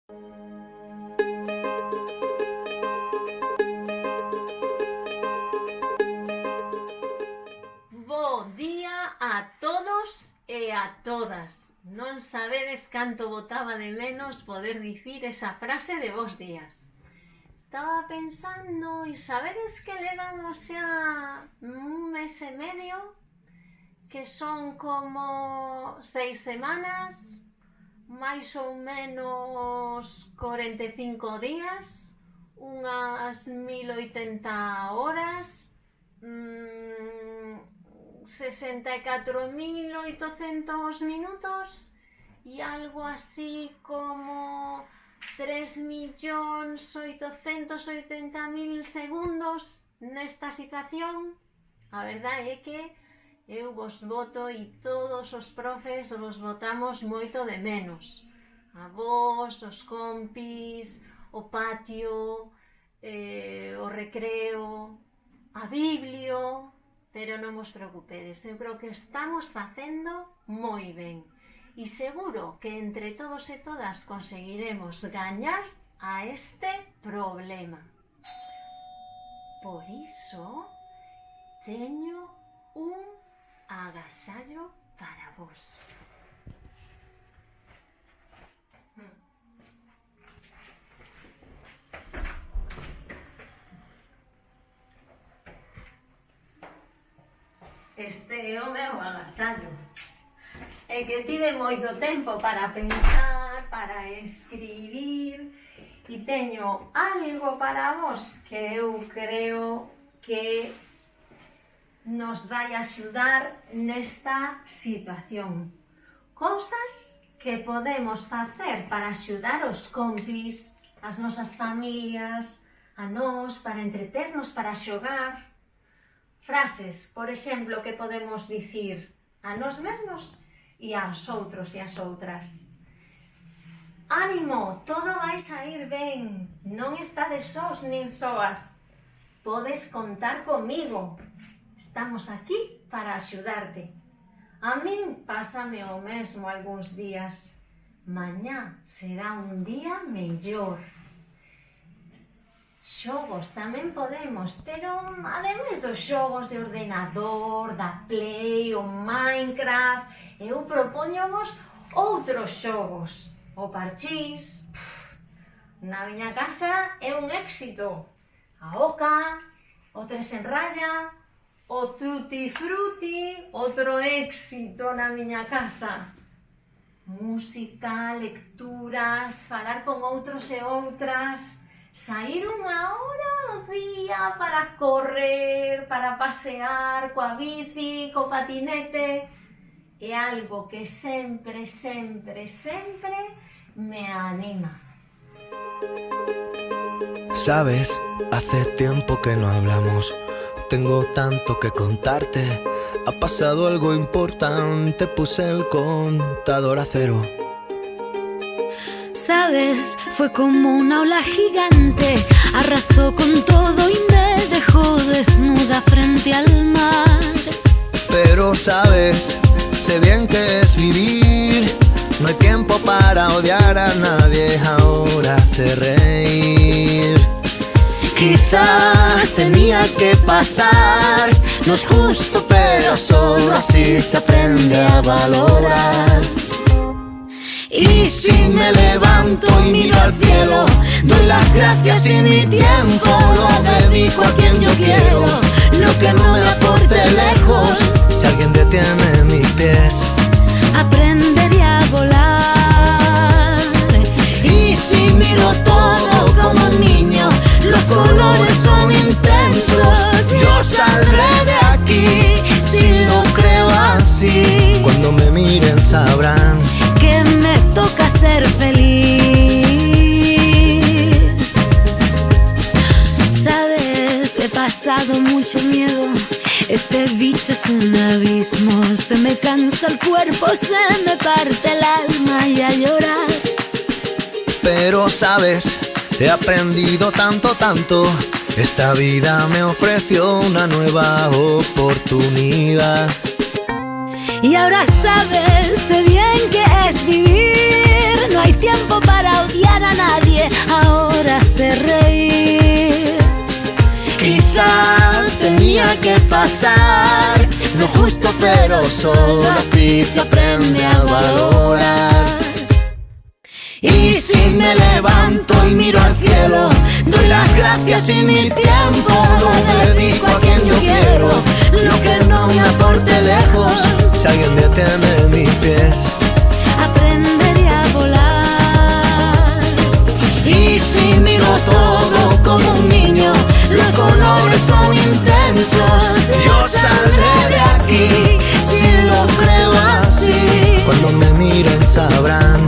Bo día a todos e a todas. Non sabedes canto botaba de menos poder dicir esa frase de bos días. Estaba pensando, e sabedes que levamos xa un mes e medio, que son como 6 semanas, máis ou menos 45 días, unhas 1080 horas, 64.800 minutos e algo así como 3.880.000 segundos nesta situación. A verdade é que eu vos voto e todos os profes vos votamos moito de menos. A vos, os compis, o patio, o recreo, a biblio, pero non vos preocupedes, eu creo que estamos facendo moi ben. E seguro que entre todos e todas conseguiremos gañar a este problema. Por iso, teño un agasallo para vos. Este é o meu agasallo. É que tive moito tempo para pensar, para escribir, e teño algo para vos que eu creo que nos vai axudar nesta situación. Cousas que podemos facer para axudar os compis, as nosas familias, a nós, para entreternos, para xogar. Frases, por exemplo, que podemos dicir a nós mesmos e aos outros e as outras. Ánimo, todo vai sair ben, non estades sós nin soas. Podes contar comigo, estamos aquí para axudarte. A min pásame o mesmo algúns días. Mañá será un día mellor. Xogos tamén podemos, pero ademais dos xogos de ordenador, da Play, o Minecraft, eu propóñovos outros xogos. O parchís, na miña casa é un éxito. A oca, o tres en raya, o tutti frutti, outro éxito na miña casa. Música, lecturas, falar con outros e outras, saír unha hora ao día para correr, para pasear coa bici, co patinete, é algo que sempre, sempre, sempre me anima. Sabes, hace tiempo que no hablamos, tengo tanto que contarte. Ha pasado algo importante, puse el contador a cero. Sabes, fue como una ola gigante, arrasó con todo y me dejó desnuda frente al mar. Pero sabes, sé bien que es vivir, no hay tiempo para odiar a nadie, ahora sé reír. Quizá tenía que pasar, no es justo pero solo así se aprende a valorar. Y si me levanto y miro al cielo, doy las gracias y mi tiempo lo dedico a quien yo quiero. Lo que no me aporte lejos, si alguien detiene mis pies, aprenderé a volar. y si miro todo como un niño, los colores son intensos, yo saldré de aquí si lo creo así. Cuando me miren sabrán que me toca ser feliz. Sabes, he pasado mucho miedo, este bicho es un abismo, se me cansa el cuerpo, se me parte el alma y a llorar. pero sabes, he aprendido tanto, tanto. Esta vida me ofreció una nueva oportunidad. Y ahora sabes, sé bien que es vivir, no hay tiempo para odiar a nadie. que pasar. No es justo, pero solo así se aprende a valorar. Y si me levanto y miro al cielo, doy las gracias y mi tiempo lo dedico a quien yo quiero. Lo que no me aporte lejos, si alguien detiene mis pies, aprenderé a volar. y si miro todo como un niño, los colores son intensos. Yo saldré de aquí, si lo creo así. Cuando me miren sabrán